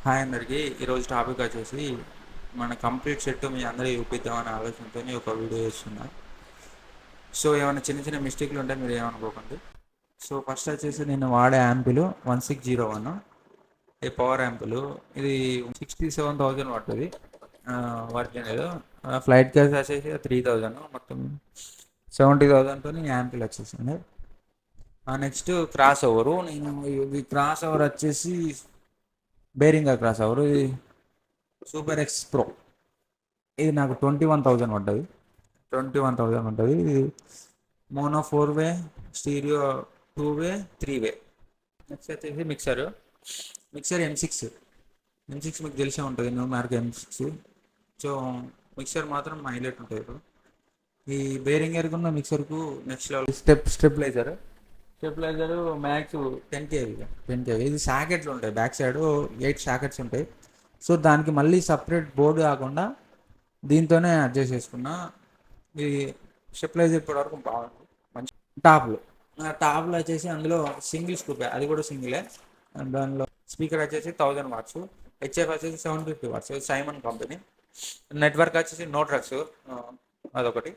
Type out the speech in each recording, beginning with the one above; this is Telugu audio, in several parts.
హాయ్ అందరికీ. ఈరోజు టాపిక్ వచ్చేసి మన కంప్లీట్ సెట్ మీ అందరూ చూపిద్దామనే ఆలోచనతో ఒక వీడియో చేస్తున్నా. సో ఏమైనా చిన్న చిన్న మిస్టేక్లు ఉంటే మీరు ఏమనుకోకండి. సో ఫస్ట్ వచ్చేసి నేను వాడే యాంపులు 1601 ఈ పవర్ యాంపులు. ఇది 67,000 పడుతుంది వర్జన్. ఏదో ఫ్లైట్ కేస్ వచ్చేసి 3,000, మొత్తం 70,000తో యాంపుల్ వచ్చేసింది. Next cross over. నేను ఇది క్రాస్ ఓవర్ వచ్చేసి బేరింగా క్రాస్ ఓవర్, ఇది సూపర్ ఎక్స్ ప్రో. ఇది నాకు 21,000 పడ్డది. 21,000 ఉంటుంది. ఇది mono 4 way, stereo 2 way, 3 way. Next వచ్చేసి మిక్సర్ M6 మీకు తెలిసే ఉంటుంది, new mark M6. So mixer మాత్రం హైలైట్ ఉంటుంది ఇప్పుడు. ఈ బేరింగ్ ఎరుకున్న మిక్సర్కు next level stabilizer max 10 kV. ఇది సాకెట్లు ఉంటాయి, బ్యాక్ సైడ్ 8 సాకెట్స్ ఉంటాయి. సో దానికి మళ్ళీ సపరేట్ బోర్డు కాకుండా దీంతోనే అడ్జస్ట్ చేసుకున్నా. ఈ స్టెప్లైజర్ ఇప్పటివరకు బాగుంది, మంచి. టాప్లో వచ్చేసి అందులో సింగిల్ స్కూప్, అది కూడా సింగిలే. దానిలో స్పీకర్ వచ్చేసి 1000 వాట్స్, హెచ్ఎఫ్ వచ్చేసి 750 వాట్స్, సైమన్ కంపెనీ. నెట్వర్క్ వచ్చేసి నోట్రక్స్, అదొకటి.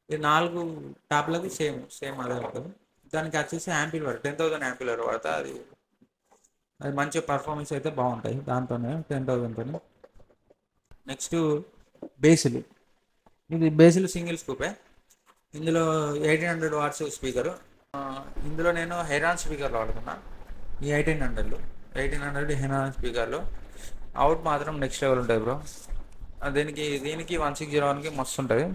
ఈ 4 టాప్లకి సేమ్ అదే ఉంటుంది. దానికి వచ్చేసి యాంపిల్ 10,000 యాంపిల్ పడుతుంది. అది మంచి పర్ఫార్మెన్స్ అయితే బాగుంటాయి దాంతోనే, 10,000తోనే. నెక్స్ట్ బేసులు. ఇది బేసులు సింగిల్ స్కూపే. ఇందులో 1800 వాట్స్ స్పీకరు. ఇందులో నేను హెరాన్ స్పీకర్లు వాడుతున్నా. ఈ 1800 హెరాన్ స్పీకర్లు అవుట్ మాత్రం నెక్స్ట్ లెవెల్ ఉంటుంది బ్రో. దీనికి 1601కి మస్తు ఉంటుంది.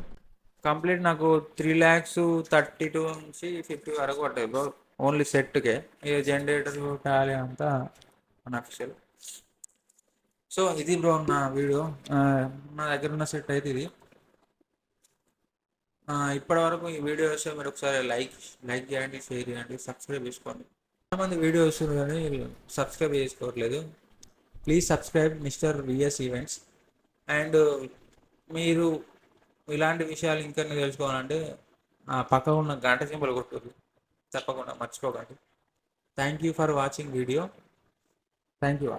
కంప్లీట్ నాకు 3,32,000 నుంచి 50 వరకు పట్టాయి బ్రో, ఓన్లీ సెట్కే. ఇక జనరేటర్ టాలీ అంతా అన్అఫిషియల్. సో ఇది బ్రో నా వీడియో. నా దగ్గర ఉన్న సెట్ అయితే ఇది. ఇప్పటి వరకు ఈ వీడియో వస్తే మీరు ఒకసారి లైక్ చేయండి, షేర్ చేయండి, సబ్స్క్రైబ్ చేసుకోండి. చాలామంది వీడియో వస్తుంది కానీ సబ్స్క్రైబ్ చేసుకోవట్లేదు. Please subscribe Mr VS events. And మీరు ఇలాంటి విషయాలు ఇంకా తెలుసుకోవాలంటే పక్కన ఉన్న గంట సింబల్ కొట్టుకోండి, తప్పకుండా మర్చిపోకండి. Thank you for watching video. Thank you.